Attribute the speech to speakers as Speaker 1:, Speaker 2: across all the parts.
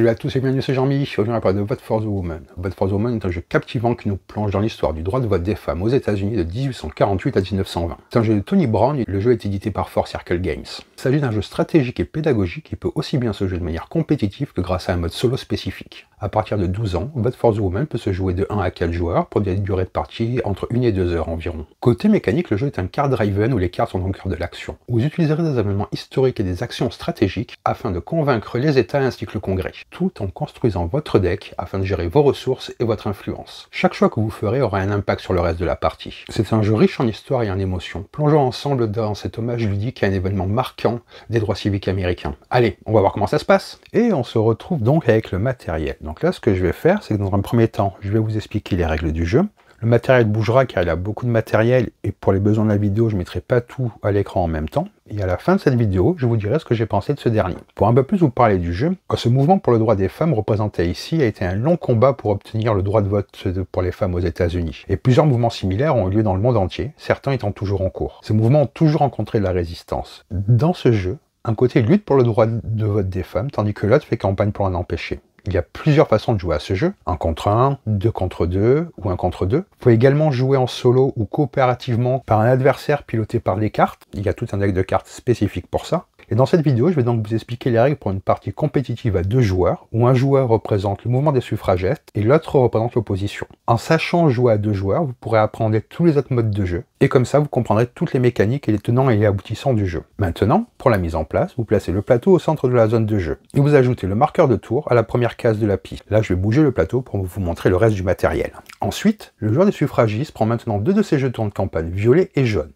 Speaker 1: Salut à tous et bienvenue, c'est Jean-Mi. Aujourd'hui on va parler de Vote for the Woman. Vote for the Woman est un jeu captivant qui nous plonge dans l'histoire du droit de vote des femmes aux États-Unis de 1848 à 1920. C'est un jeu de Tony Brown et le jeu est édité par Four Circle Games. Il s'agit d'un jeu stratégique et pédagogique qui peut aussi bien se jouer de manière compétitive que grâce à un mode solo spécifique. À partir de 12 ans, Vote for the Woman peut se jouer de 1 à 4 joueurs pour des durées de partie entre 1 et 2 heures environ. Côté mécanique, le jeu est un card-driven où les cartes sont au cœur de l'action. Vous utiliserez des événements historiques et des actions stratégiques afin de convaincre les États ainsi que le Congrès, tout en construisant votre deck afin de gérer vos ressources et votre influence. Chaque choix que vous ferez aura un impact sur le reste de la partie. C'est un jeu riche en histoire et en émotions. Plongeons ensemble dans cet hommage ludique à un événement marquant des droits civiques américains. Allez, on va voir comment ça se passe. Et on se retrouve donc avec le matériel. Donc là, ce que je vais faire, c'est que dans un premier temps, je vais vous expliquer les règles du jeu. Le matériel bougera car il y a beaucoup de matériel et pour les besoins de la vidéo, je ne mettrai pas tout à l'écran en même temps. Et à la fin de cette vidéo, je vous dirai ce que j'ai pensé de ce dernier. Pour un peu plus vous parler du jeu, ce mouvement pour le droit des femmes représenté ici a été un long combat pour obtenir le droit de vote pour les femmes aux États-Unis. Et plusieurs mouvements similaires ont eu lieu dans le monde entier, certains étant toujours en cours. Ces mouvements ont toujours rencontré de la résistance. Dans ce jeu, un côté lutte pour le droit de vote des femmes, tandis que l'autre fait campagne pour en empêcher. Il y a plusieurs façons de jouer à ce jeu, 1 contre 1, 2 contre 2 ou 1 contre 2. Vous pouvez également jouer en solo ou coopérativement par un adversaire piloté par des cartes. Il y a tout un deck de cartes spécifique pour ça. Et dans cette vidéo, je vais donc vous expliquer les règles pour une partie compétitive à 2 joueurs, où un joueur représente le mouvement des suffragettes et l'autre représente l'opposition. En sachant jouer à 2 joueurs, vous pourrez apprendre tous les autres modes de jeu, et comme ça vous comprendrez toutes les mécaniques et les tenants et les aboutissants du jeu. Maintenant, pour la mise en place, vous placez le plateau au centre de la zone de jeu, et vous ajoutez le marqueur de tour à la première case de la piste. Là, je vais bouger le plateau pour vous montrer le reste du matériel. Ensuite, le joueur des suffragistes prend maintenant 2 de ses jetons de campagne, violet et jaune.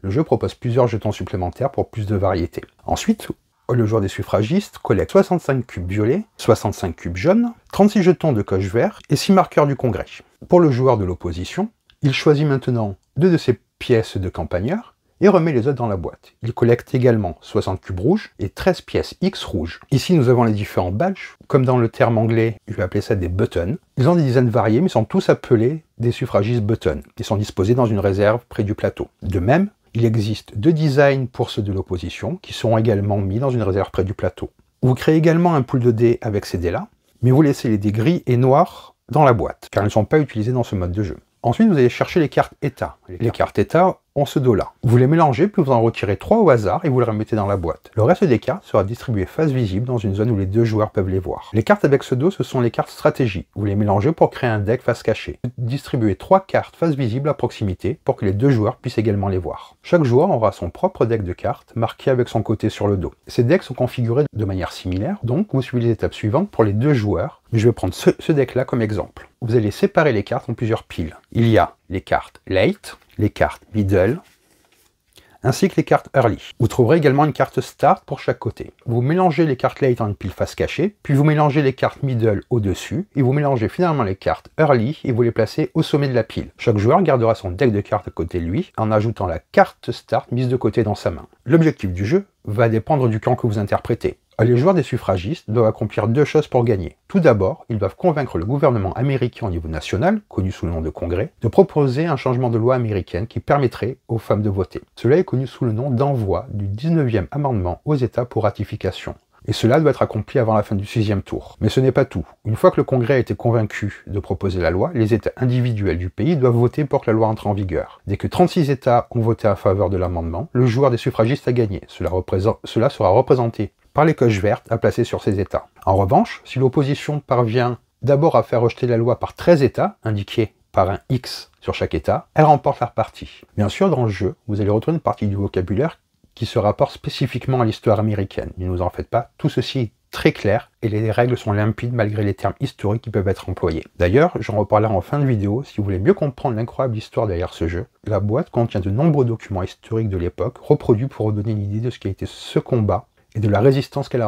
Speaker 1: Le jeu propose plusieurs jetons supplémentaires pour plus de variété. Ensuite, le joueur des suffragistes collecte 65 cubes violets, 65 cubes jaunes, 36 jetons de coche vert et 6 marqueurs du Congrès. Pour le joueur de l'opposition, il choisit maintenant 2 de ses pièces de campagnard et remet les autres dans la boîte. Il collecte également 60 cubes rouges et 13 pièces X rouges. Ici, nous avons les différents badges. Comme dans le terme anglais, je vais appeler ça des buttons. Ils ont des dizaines variées, mais sont tous appelés des suffragistes buttons. Ils sont disposés dans une réserve près du plateau. De même, il existe 2 designs pour ceux de l'opposition, qui seront également mis dans une réserve près du plateau. Vous créez également un pool de dés avec ces dés-là, mais vous laissez les dés gris et noirs dans la boîte, car ils ne sont pas utilisés dans ce mode de jeu. Ensuite, vous allez chercher les cartes état. Les cartes état ont ce dos-là. Vous les mélangez, puis vous en retirez 3 au hasard et vous les remettez dans la boîte. Le reste des cartes sera distribué face visible dans une zone où les 2 joueurs peuvent les voir. Les cartes avec ce dos, ce sont les cartes stratégie. Vous les mélangez pour créer un deck face cachée. Vous distribuez 3 cartes face visible à proximité pour que les 2 joueurs puissent également les voir. Chaque joueur aura son propre deck de cartes marqué avec son côté sur le dos. Ces decks sont configurés de manière similaire, donc vous suivez les étapes suivantes pour les 2 joueurs. Mais je vais prendre ce deck-là comme exemple. Vous allez séparer les cartes en plusieurs piles. Il y a les cartes late, les cartes middle, ainsi que les cartes early. Vous trouverez également une carte start pour chaque côté. Vous mélangez les cartes late en une pile face cachée, puis vous mélangez les cartes middle au-dessus, et vous mélangez finalement les cartes early et vous les placez au sommet de la pile. Chaque joueur gardera son deck de cartes à côté de lui, en ajoutant la carte start mise de côté dans sa main. L'objectif du jeu va dépendre du camp que vous interprétez. Les joueurs des suffragistes doivent accomplir 2 choses pour gagner. Tout d'abord, ils doivent convaincre le gouvernement américain au niveau national, connu sous le nom de Congrès, de proposer un changement de loi américaine qui permettrait aux femmes de voter. Cela est connu sous le nom d'envoi du 19e amendement aux États pour ratification. Et cela doit être accompli avant la fin du 6e tour. Mais ce n'est pas tout. Une fois que le Congrès a été convaincu de proposer la loi, les États individuels du pays doivent voter pour que la loi entre en vigueur. Dès que 36 États ont voté en faveur de l'amendement, le joueur des suffragistes a gagné. Cela sera représenté par les coches vertes à placer sur ces États. En revanche, si l'opposition parvient d'abord à faire rejeter la loi par 13 États, indiqués par un X sur chaque État, elle remporte la partie. Bien sûr, dans le jeu, vous allez retrouver une partie du vocabulaire qui se rapporte spécifiquement à l'histoire américaine. Ne vous en faites pas, tout ceci est très clair et les règles sont limpides malgré les termes historiques qui peuvent être employés. D'ailleurs, j'en reparlerai en fin de vidéo, si vous voulez mieux comprendre l'incroyable histoire derrière ce jeu. La boîte contient de nombreux documents historiques de l'époque, reproduits pour vous donner une idée de ce qu'a été ce combat et de la résistance qu'il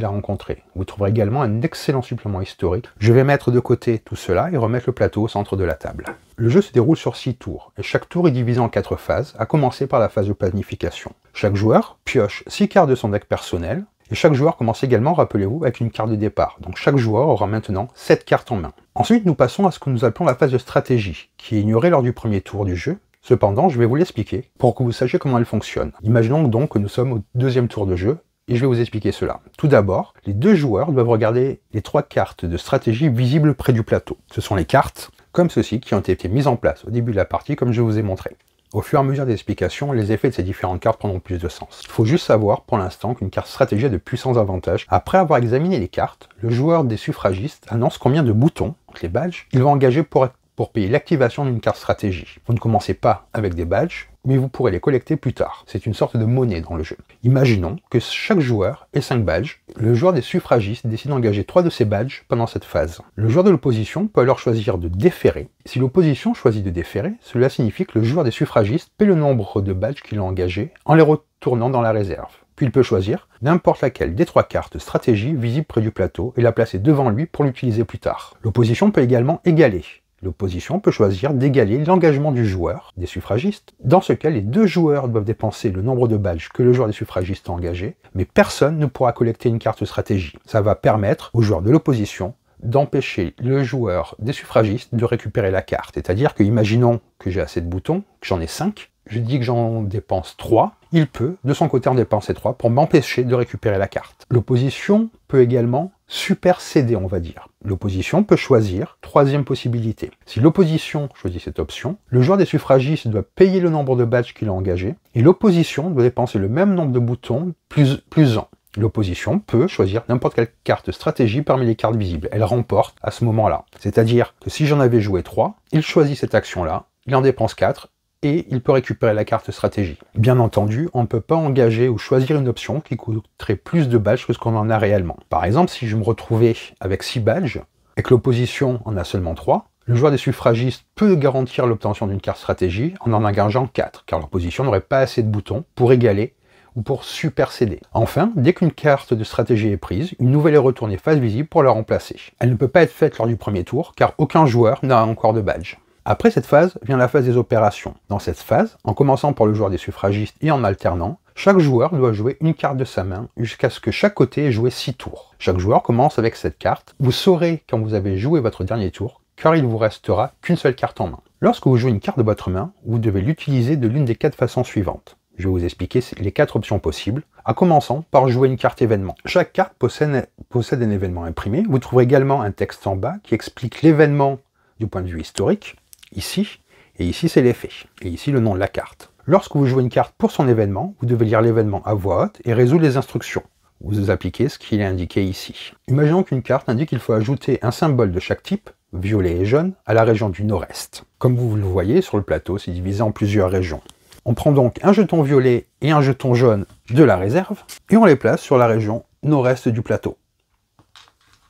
Speaker 1: a rencontrée. Vous trouverez également un excellent supplément historique. Je vais mettre de côté tout cela et remettre le plateau au centre de la table. Le jeu se déroule sur 6 tours, et chaque tour est divisé en 4 phases, à commencer par la phase de planification. Chaque joueur pioche 6 cartes de son deck personnel, et chaque joueur commence également, rappelez-vous, avec une carte de départ. Donc chaque joueur aura maintenant 7 cartes en main. Ensuite, nous passons à ce que nous appelons la phase de stratégie, qui est ignorée lors du premier tour du jeu. Cependant, je vais vous l'expliquer pour que vous sachiez comment elle fonctionne. Imaginons donc que nous sommes au 2e tour de jeu, et je vais vous expliquer cela. Tout d'abord, les deux joueurs doivent regarder les 3 cartes de stratégie visibles près du plateau. Ce sont les cartes, comme ceci, qui ont été mises en place au début de la partie, comme je vous ai montré. Au fur et à mesure des explications, les effets de ces différentes cartes prendront plus de sens. Il faut juste savoir, pour l'instant, qu'une carte stratégie a de puissants avantages. Après avoir examiné les cartes, le joueur des suffragistes annonce combien de boutons, donc les badges, il va engager pour payer l'activation d'une carte stratégie. Vous ne commencez pas avec des badges, mais vous pourrez les collecter plus tard. C'est une sorte de monnaie dans le jeu. Imaginons que chaque joueur ait 5 badges. Le joueur des suffragistes décide d'engager 3 de ces badges pendant cette phase. Le joueur de l'opposition peut alors choisir de déférer. Si l'opposition choisit de déférer, cela signifie que le joueur des suffragistes paie le nombre de badges qu'il a engagés en les retournant dans la réserve. Puis il peut choisir n'importe laquelle des 3 cartes stratégie visibles près du plateau et la placer devant lui pour l'utiliser plus tard. L'opposition peut également égaler. L'opposition peut choisir d'égaler l'engagement du joueur, des suffragistes, dans ce cas les 2 joueurs doivent dépenser le nombre de badges que le joueur des suffragistes a engagé, mais personne ne pourra collecter une carte stratégie. Ça va permettre au joueur de l'opposition d'empêcher le joueur des suffragistes de récupérer la carte. C'est-à-dire que, imaginons que j'ai assez de boutons, que j'en ai 5, je dis que j'en dépense 3, il peut, de son côté, en dépenser 3 pour m'empêcher de récupérer la carte. L'opposition peut également supercéder, on va dire. L'opposition peut choisir, 3e possibilité. Si l'opposition choisit cette option, le joueur des suffragistes doit payer le nombre de badges qu'il a engagé, et l'opposition doit dépenser le même nombre de boutons plus 1. L'opposition peut choisir n'importe quelle carte stratégie parmi les cartes visibles. Elle remporte à ce moment-là. C'est-à-dire que si j'en avais joué 3, il choisit cette action-là, il en dépense 4, et il peut récupérer la carte stratégie. Bien entendu, on ne peut pas engager ou choisir une option qui coûterait plus de badges que ce qu'on en a réellement. Par exemple, si je me retrouvais avec 6 badges, et que l'opposition en a seulement 3, le joueur des suffragistes peut garantir l'obtention d'une carte stratégie en engageant 4, car l'opposition n'aurait pas assez de boutons pour égaler ou pour supercéder. Enfin, dès qu'une carte de stratégie est prise, une nouvelle est retournée face visible pour la remplacer. Elle ne peut pas être faite lors du premier tour, car aucun joueur n'a encore de badge. Après cette phase vient la phase des opérations. Dans cette phase, en commençant par le joueur des suffragistes et en alternant, chaque joueur doit jouer une carte de sa main jusqu'à ce que chaque côté ait joué 6 tours. Chaque joueur commence avec cette carte. Vous saurez quand vous avez joué votre dernier tour, car il vous restera qu'une seule carte en main. Lorsque vous jouez une carte de votre main, vous devez l'utiliser de l'une des 4 façons suivantes. Je vais vous expliquer les 4 options possibles, en commençant par jouer une carte événement. Chaque carte possède un événement imprimé. Vous trouverez également un texte en bas qui explique l'événement du point de vue historique, ici, et ici c'est l'effet, et ici le nom de la carte. Lorsque vous jouez une carte pour son événement, vous devez lire l'événement à voix haute et résoudre les instructions. Vous appliquez ce qu'il est indiqué ici. Imaginons qu'une carte indique qu'il faut ajouter un symbole de chaque type, violet et jaune, à la région du nord-est. Comme vous le voyez sur le plateau, c'est divisé en plusieurs régions. On prend donc un jeton violet et un jeton jaune de la réserve, et on les place sur la région nord-est du plateau.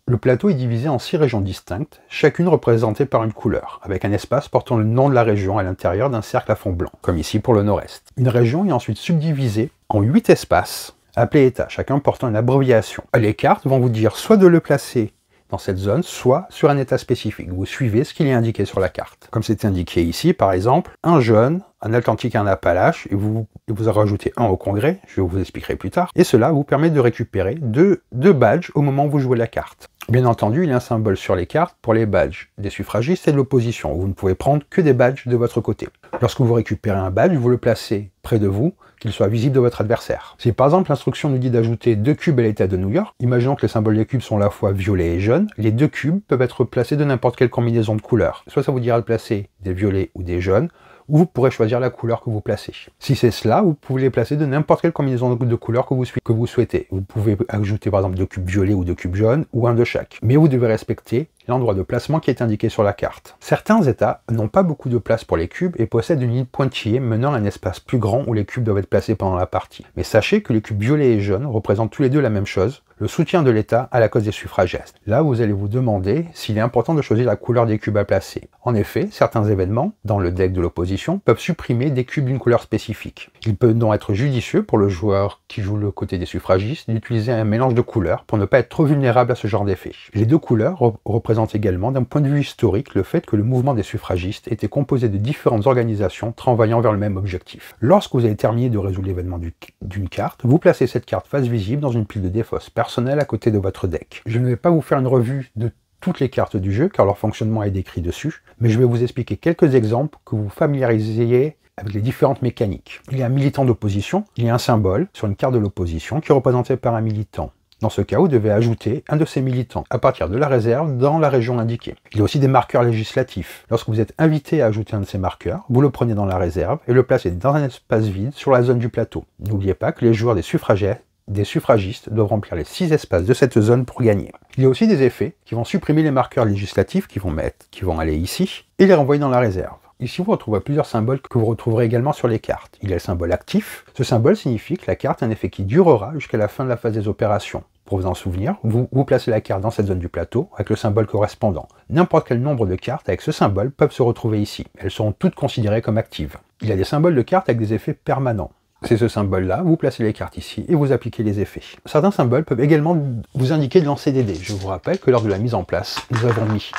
Speaker 1: Le plateau est divisé en 6 régions distinctes, chacune représentée par une couleur, avec un espace portant le nom de la région à l'intérieur d'un cercle à fond blanc, comme ici pour le nord-est. Une région est ensuite subdivisée en 8 espaces, appelés états, chacun portant une abréviation. Les cartes vont vous dire soit de le placer dans cette zone, soit sur un état spécifique. Vous suivez ce qu'il est indiqué sur la carte. Comme c'est indiqué ici, par exemple, un jaune, un Atlantique et un Appalache, et vous en rajoutez un au Congrès, je vous expliquerai plus tard, et cela vous permet de récupérer deux badges au moment où vous jouez la carte. Bien entendu, il y a un symbole sur les cartes pour les badges des suffragistes et de l'opposition. Vous ne pouvez prendre que des badges de votre côté. Lorsque vous récupérez un badge, vous le placez près de vous, qu'il soit visible de votre adversaire. Si par exemple l'instruction nous dit d'ajouter 2 cubes à l'état de New York, imaginons que les symboles des cubes sont à la fois violets et jaunes, les 2 cubes peuvent être placés de n'importe quelle combinaison de couleurs. Soit ça vous dira de placer des violets ou des jaunes, ou vous pourrez choisir la couleur que vous placez. Si c'est cela, vous pouvez les placer de n'importe quelle combinaison de couleurs que vous souhaitez. Vous pouvez ajouter par exemple 2 cubes violets ou 2 cubes jaunes, ou un de chaque. Mais vous devez respecter l'endroit de placement qui est indiqué sur la carte. Certains états n'ont pas beaucoup de place pour les cubes et possèdent une ligne pointillée menant à un espace plus grand où les cubes doivent être placés pendant la partie. Mais sachez que les cubes violets et jaunes représentent tous les deux la même chose, le soutien de l'État à la cause des suffragistes. Là, vous allez vous demander s'il est important de choisir la couleur des cubes à placer. En effet, certains événements, dans le deck de l'opposition, peuvent supprimer des cubes d'une couleur spécifique. Il peut donc être judicieux pour le joueur qui joue le côté des suffragistes d'utiliser un mélange de couleurs pour ne pas être trop vulnérable à ce genre d'effet. Les deux couleurs représentent également, d'un point de vue historique, le fait que le mouvement des suffragistes était composé de différentes organisations travaillant vers le même objectif. Lorsque vous avez terminé de résoudre l'événement d'une carte, vous placez cette carte face visible dans une pile de défausse personnelle à côté de votre deck. Je ne vais pas vous faire une revue de toutes les cartes du jeu, car leur fonctionnement est décrit dessus, mais je vais vous expliquer quelques exemples que vous familiarisiez avec les différentes mécaniques. Il y a un militant d'opposition, il y a un symbole sur une carte de l'opposition qui est représenté par un militant. Dans ce cas, vous devez ajouter un de ces militants à partir de la réserve dans la région indiquée. Il y a aussi des marqueurs législatifs. Lorsque vous êtes invité à ajouter un de ces marqueurs, vous le prenez dans la réserve et le placez dans un espace vide sur la zone du plateau. N'oubliez pas que les joueurs des suffragistes doivent remplir les 6 espaces de cette zone pour gagner. Il y a aussi des effets qui vont supprimer les marqueurs législatifs qui vont aller ici et les renvoyer dans la réserve. Ici, vous retrouvez plusieurs symboles que vous retrouverez également sur les cartes. Il y a le symbole actif. Ce symbole signifie que la carte a un effet qui durera jusqu'à la fin de la phase des opérations. Pour vous en souvenir, vous placez la carte dans cette zone du plateau avec le symbole correspondant. N'importe quel nombre de cartes avec ce symbole peuvent se retrouver ici. Elles seront toutes considérées comme actives. Il y a des symboles de cartes avec des effets permanents. C'est ce symbole-là, vous placez les cartes ici et vous appliquez les effets. Certains symboles peuvent également vous indiquer de lancer des dés. Je vous rappelle que lors de la mise en place, nous avons mis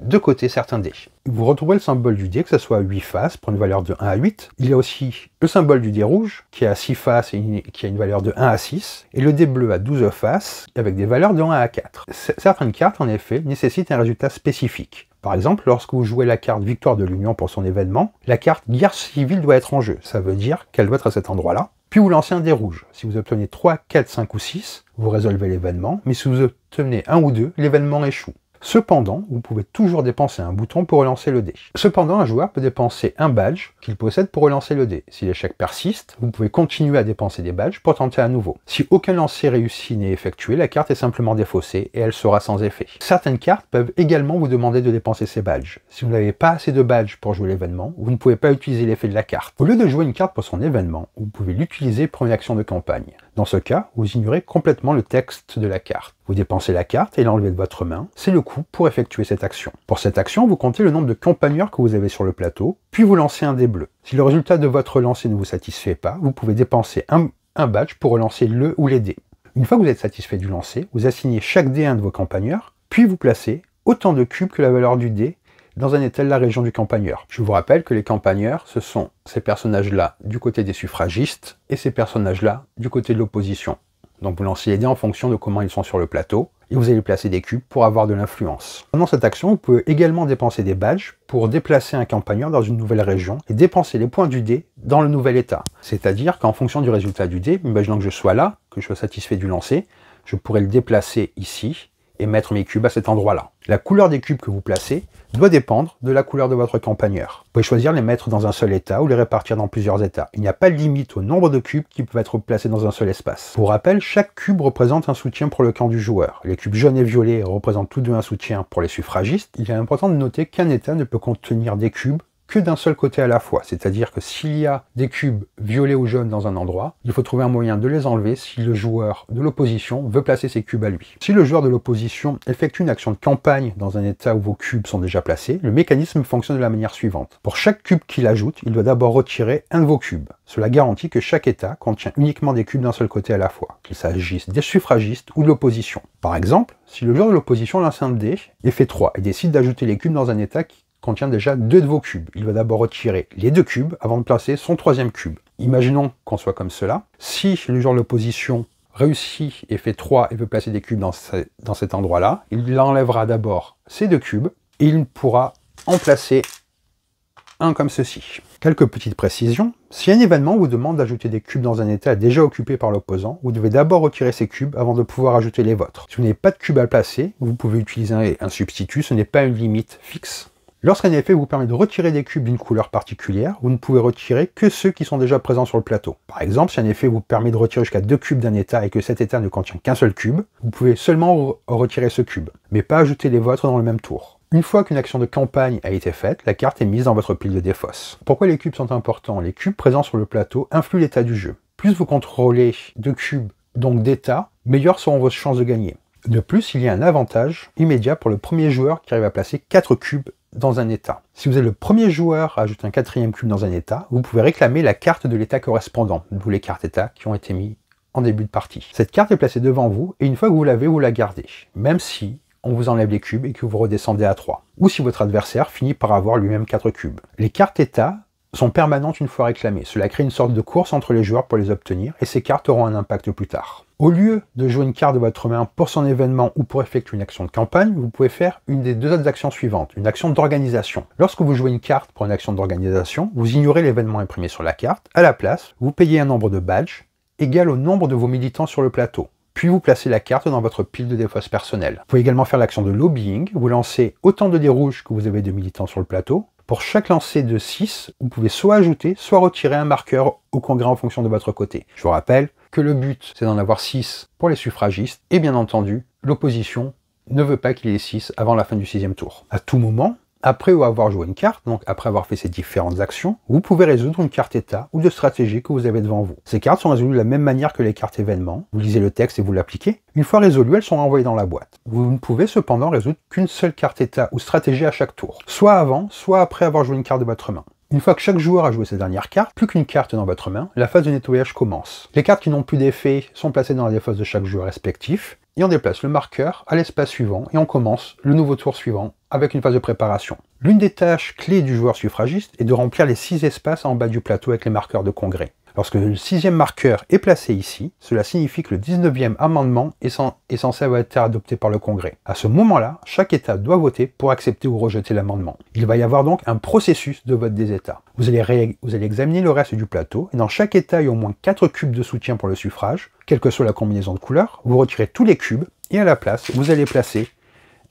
Speaker 1: de côté certains dés. Vous retrouvez le symbole du dé, que ce soit à 8 faces pour une valeur de 1 à 8. Il y a aussi le symbole du dé rouge qui a 6 faces et qui a une valeur de 1 à 6. Et le dé bleu à 12 faces avec des valeurs de 1 à 4. Certaines cartes, en effet, nécessitent un résultat spécifique. Par exemple, lorsque vous jouez la carte Victoire de l'Union pour son événement, la carte Guerre civile doit être en jeu. Ça veut dire qu'elle doit être à cet endroit-là. Puis vous lancez un dé rouge. Si vous obtenez 3, 4, 5 ou 6, vous résolvez l'événement. Mais si vous obtenez 1 ou 2, l'événement échoue. Cependant, vous pouvez toujours dépenser un bouton pour relancer le dé. Cependant, un joueur peut dépenser un badge qu'il possède pour relancer le dé. Si l'échec persiste, vous pouvez continuer à dépenser des badges pour tenter à nouveau. Si aucun lancer réussi n'est effectué, la carte est simplement défaussée et elle sera sans effet. Certaines cartes peuvent également vous demander de dépenser ces badges. Si vous n'avez pas assez de badges pour jouer l'événement, vous ne pouvez pas utiliser l'effet de la carte. Au lieu de jouer une carte pour son événement, vous pouvez l'utiliser pour une action de campagne. Dans ce cas, vous ignorez complètement le texte de la carte. Vous dépensez la carte et l'enlevez de votre main. C'est le coût pour effectuer cette action. Pour cette action, vous comptez le nombre de campagneurs que vous avez sur le plateau, puis vous lancez un dé bleu. Si le résultat de votre lancer ne vous satisfait pas, vous pouvez dépenser un badge pour relancer le ou les dés. Une fois que vous êtes satisfait du lancer, vous assignez chaque dé à un de vos campagneurs, puis vous placez autant de cubes que la valeur du dé dans un étal de la région du campagneur. Je vous rappelle que les campagneurs, ce sont ces personnages-là du côté des suffragistes et ces personnages-là du côté de l'opposition. Donc vous lancez les dés en fonction de comment ils sont sur le plateau et vous allez placer des cubes pour avoir de l'influence. Pendant cette action, vous pouvez également dépenser des badges pour déplacer un campagneur dans une nouvelle région et dépenser les points du dé dans le nouvel état. C'est-à-dire qu'en fonction du résultat du dé, imaginons que je sois là, que je sois satisfait du lancer, je pourrais le déplacer ici et mettre mes cubes à cet endroit-là. La couleur des cubes que vous placez doit dépendre de la couleur de votre campagneur. Vous pouvez choisir de les mettre dans un seul état ou les répartir dans plusieurs états. Il n'y a pas de limite au nombre de cubes qui peuvent être placés dans un seul espace. Pour rappel, chaque cube représente un soutien pour le camp du joueur. Les cubes jaunes et violets représentent tous deux un soutien pour les suffragistes. Il est important de noter qu'un état ne peut contenir des cubes que d'un seul côté à la fois, c'est-à-dire que s'il y a des cubes violets ou jaunes dans un endroit, il faut trouver un moyen de les enlever si le joueur de l'opposition veut placer ses cubes à lui. Si le joueur de l'opposition effectue une action de campagne dans un état où vos cubes sont déjà placés, le mécanisme fonctionne de la manière suivante. Pour chaque cube qu'il ajoute, il doit d'abord retirer un de vos cubes. Cela garantit que chaque état contient uniquement des cubes d'un seul côté à la fois, qu'il s'agisse des suffragistes ou de l'opposition. Par exemple, si le joueur de l'opposition lance un dé et fait 3 et décide d'ajouter les cubes dans un état qui contient déjà 2 de vos cubes. Il va d'abord retirer les 2 cubes avant de placer son 3e cube. Imaginons qu'on soit comme cela. Si le joueur de l'opposition réussit et fait 3 et veut placer des cubes dans cet endroit-là, il enlèvera d'abord ces 2 cubes et il pourra en placer un comme ceci. Quelques petites précisions. Si un événement vous demande d'ajouter des cubes dans un état déjà occupé par l'opposant, vous devez d'abord retirer ces cubes avant de pouvoir ajouter les vôtres. Si vous n'avez pas de cubes à placer, vous pouvez utiliser un substitut, ce n'est pas une limite fixe. Lorsqu'un effet vous permet de retirer des cubes d'une couleur particulière, vous ne pouvez retirer que ceux qui sont déjà présents sur le plateau. Par exemple, si un effet vous permet de retirer jusqu'à 2 cubes d'un état et que cet état ne contient qu'un seul cube, vous pouvez seulement retirer ce cube, mais pas ajouter les vôtres dans le même tour. Une fois qu'une action de campagne a été faite, la carte est mise dans votre pile de défausse. Pourquoi les cubes sont importants? Les cubes présents sur le plateau influent l'état du jeu. Plus vous contrôlez de cubes, donc d'états, meilleures seront vos chances de gagner. De plus, il y a un avantage immédiat pour le premier joueur qui arrive à placer 4 cubes dans un état. Si vous êtes le premier joueur à ajouter un 4e cube dans un état, vous pouvez réclamer la carte de l'état correspondant, d'où les cartes états qui ont été mis en début de partie. Cette carte est placée devant vous, et une fois que vous l'avez, vous la gardez, même si on vous enlève les cubes et que vous redescendez à 3, ou si votre adversaire finit par avoir lui-même 4 cubes. Les cartes états sont permanentes une fois réclamées. Cela crée une sorte de course entre les joueurs pour les obtenir, et ces cartes auront un impact plus tard. Au lieu de jouer une carte de votre main pour son événement ou pour effectuer une action de campagne, vous pouvez faire une des deux autres actions suivantes, une action d'organisation. Lorsque vous jouez une carte pour une action d'organisation, vous ignorez l'événement imprimé sur la carte. À la place, vous payez un nombre de badges égal au nombre de vos militants sur le plateau. Puis vous placez la carte dans votre pile de défausse personnelle. Vous pouvez également faire l'action de lobbying. Vous lancez autant de dés rouges que vous avez de militants sur le plateau. Pour chaque lancer de 6, vous pouvez soit ajouter, soit retirer un marqueur au congrès en fonction de votre côté. Je vous rappelle que le but, c'est d'en avoir 6 pour les suffragistes, et bien entendu, l'opposition ne veut pas qu'il y ait 6 avant la fin du 6e tour. À tout moment, après avoir joué une carte, donc après avoir fait ces différentes actions, vous pouvez résoudre une carte état ou de stratégie que vous avez devant vous. Ces cartes sont résolues de la même manière que les cartes événements. Vous lisez le texte et vous l'appliquez. Une fois résolues, elles sont renvoyées dans la boîte. Vous ne pouvez cependant résoudre qu'une seule carte état ou stratégie à chaque tour, soit avant, soit après avoir joué une carte de votre main. Une fois que chaque joueur a joué sa dernière carte, plus qu'une carte dans votre main, la phase de nettoyage commence. Les cartes qui n'ont plus d'effet sont placées dans la défausse de chaque joueur respectif, et on déplace le marqueur à l'espace suivant, et on commence le nouveau tour suivant avec une phase de préparation. L'une des tâches clés du joueur suffragiste est de remplir les 6 espaces en bas du plateau avec les marqueurs de congrès. Lorsque le 6e marqueur est placé ici, cela signifie que le 19e amendement est censé avoir été adopté par le Congrès. À ce moment-là, chaque État doit voter pour accepter ou rejeter l'amendement. Il va y avoir donc un processus de vote des États. Vous allez examiner le reste du plateau, et dans chaque État, il y a au moins 4 cubes de soutien pour le suffrage, quelle que soit la combinaison de couleurs. Vous retirez tous les cubes, et à la place, vous allez placer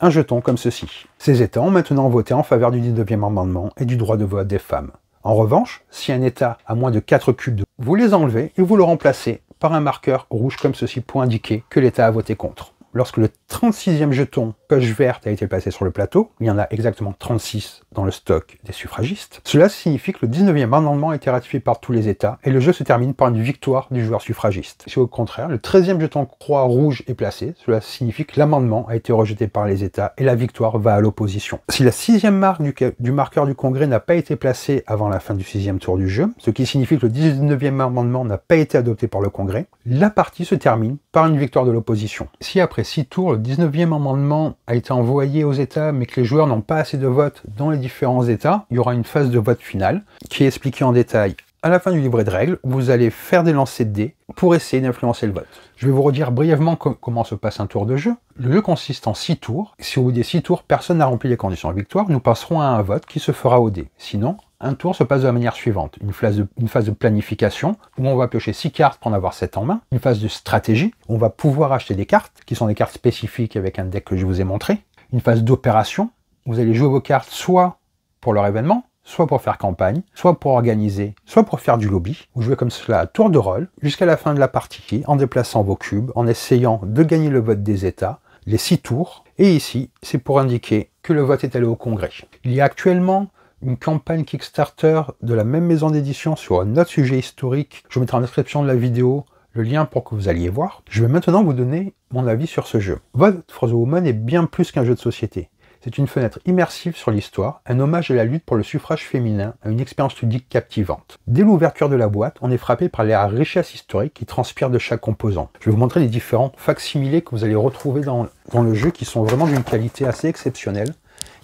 Speaker 1: un jeton comme ceci. Ces États ont maintenant voté en faveur du 19e amendement et du droit de vote des femmes. En revanche, si un État a moins de 4 cubes, vous les enlevez et vous le remplacez par un marqueur rouge comme ceci pour indiquer que l'État a voté contre. Lorsque le 36e jeton coche verte a été placé sur le plateau, il y en a exactement 36 dans le stock des suffragistes, cela signifie que le 19e amendement a été ratifié par tous les États et le jeu se termine par une victoire du joueur suffragiste. Si au contraire, le 13e jeton croix rouge est placé, cela signifie que l'amendement a été rejeté par les États et la victoire va à l'opposition. Si la 6e marque du marqueur du Congrès n'a pas été placée avant la fin du 6e tour du jeu, ce qui signifie que le 19e amendement n'a pas été adopté par le Congrès, la partie se termine par une victoire de l'opposition. Si après 6 tours, le 19e amendement a été envoyé aux États, mais que les joueurs n'ont pas assez de votes dans les différents États, il y aura une phase de vote finale qui est expliquée en détail à la fin du livret de règles. Vous allez faire des lancers de dés pour essayer d'influencer le vote. Je vais vous redire brièvement comment se passe un tour de jeu. Le jeu consiste en 6 tours. Si au bout des 6 tours, personne n'a rempli les conditions de victoire, nous passerons à un vote qui se fera au dé. Sinon, un tour se passe de la manière suivante. Une phase de planification, où on va piocher 6 cartes pour en avoir 7 en main. Une phase de stratégie, où on va pouvoir acheter des cartes, qui sont des cartes spécifiques avec un deck que je vous ai montré. Une phase d'opération, vous allez jouer vos cartes soit pour leur événement, soit pour faire campagne, soit pour organiser, soit pour faire du lobby. Vous jouez comme cela à tour de rôle, jusqu'à la fin de la partie, en déplaçant vos cubes, en essayant de gagner le vote des États, les 6 tours. Et ici, c'est pour indiquer que le vote est allé au Congrès. Il y a actuellement une campagne Kickstarter de la même maison d'édition sur un autre sujet historique. Je vous mettrai en description de la vidéo le lien pour que vous alliez voir. Je vais maintenant vous donner mon avis sur ce jeu. Vote for the Woman est bien plus qu'un jeu de société. C'est une fenêtre immersive sur l'histoire, un hommage à la lutte pour le suffrage féminin, à une expérience ludique captivante. Dès l'ouverture de la boîte, on est frappé par la richesse historique qui transpire de chaque composant. Je vais vous montrer les différents facsimilés que vous allez retrouver dans le jeu, qui sont vraiment d'une qualité assez exceptionnelle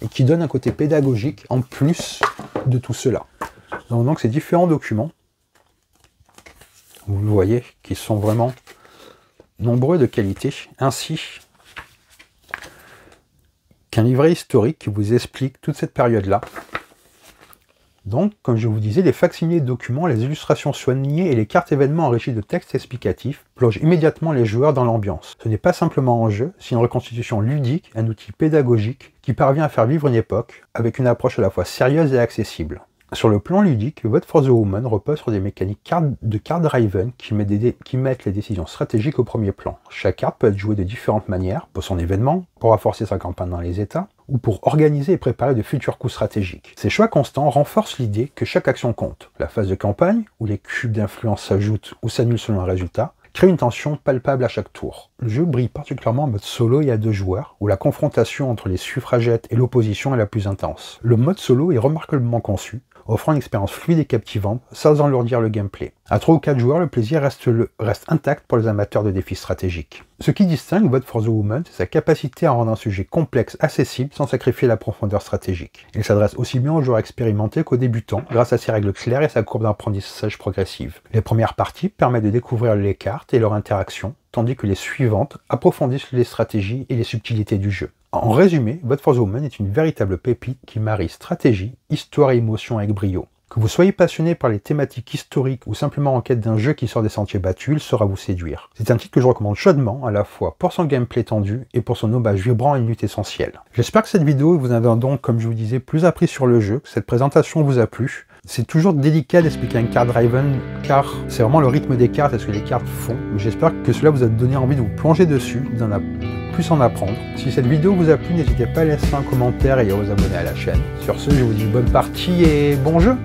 Speaker 1: et qui donnent un côté pédagogique en plus de tout cela. Donc ces différents documents, vous le voyez, qui sont vraiment nombreux de qualité, ainsi qu'un livret historique qui vous explique toute cette période-là. Donc, comme je vous disais, les facsimilés de documents, les illustrations soignées et les cartes événements enrichies de textes explicatifs plongent immédiatement les joueurs dans l'ambiance. Ce n'est pas simplement un jeu, c'est une reconstitution ludique, un outil pédagogique qui parvient à faire vivre une époque avec une approche à la fois sérieuse et accessible. Sur le plan ludique, Vote for the Woman repose sur des mécaniques de card driven qui mettent les décisions stratégiques au premier plan. Chaque carte peut être jouée de différentes manières, pour son événement, pour renforcer sa campagne dans les États, ou pour organiser et préparer de futurs coups stratégiques. Ces choix constants renforcent l'idée que chaque action compte. La phase de campagne, où les cubes d'influence s'ajoutent ou s'annulent selon un résultat, crée une tension palpable à chaque tour. Le jeu brille particulièrement en mode solo et à 2 joueurs, où la confrontation entre les suffragettes et l'opposition est la plus intense. Le mode solo est remarquablement conçu, offrant une expérience fluide et captivante sans alourdir le gameplay. À 3 ou 4 joueurs, le plaisir reste intact pour les amateurs de défis stratégiques. Ce qui distingue Vote for the Woman, c'est sa capacité à rendre un sujet complexe accessible sans sacrifier la profondeur stratégique. Il s'adresse aussi bien aux joueurs expérimentés qu'aux débutants, grâce à ses règles claires et sa courbe d'apprentissage progressive. Les premières parties permettent de découvrir les cartes et leurs interactions, tandis que les suivantes approfondissent les stratégies et les subtilités du jeu. En résumé, Vote for the Woman est une véritable pépite qui marie stratégie, histoire et émotion avec brio. Que vous soyez passionné par les thématiques historiques ou simplement en quête d'un jeu qui sort des sentiers battus, il saura vous séduire. C'est un titre que je recommande chaudement, à la fois pour son gameplay tendu et pour son hommage vibrant à une lutte essentielle. J'espère que cette vidéo vous a donc, comme je vous disais, plus appris sur le jeu, que cette présentation vous a plu. C'est toujours délicat d'expliquer un card driven car c'est vraiment le rythme des cartes et ce que les cartes font. J'espère que cela vous a donné envie de vous plonger dessus, plus en apprendre. Si cette vidéo vous a plu, n'hésitez pas à laisser un commentaire et à vous abonner à la chaîne. Sur ce, je vous dis bonne partie et bon jeu!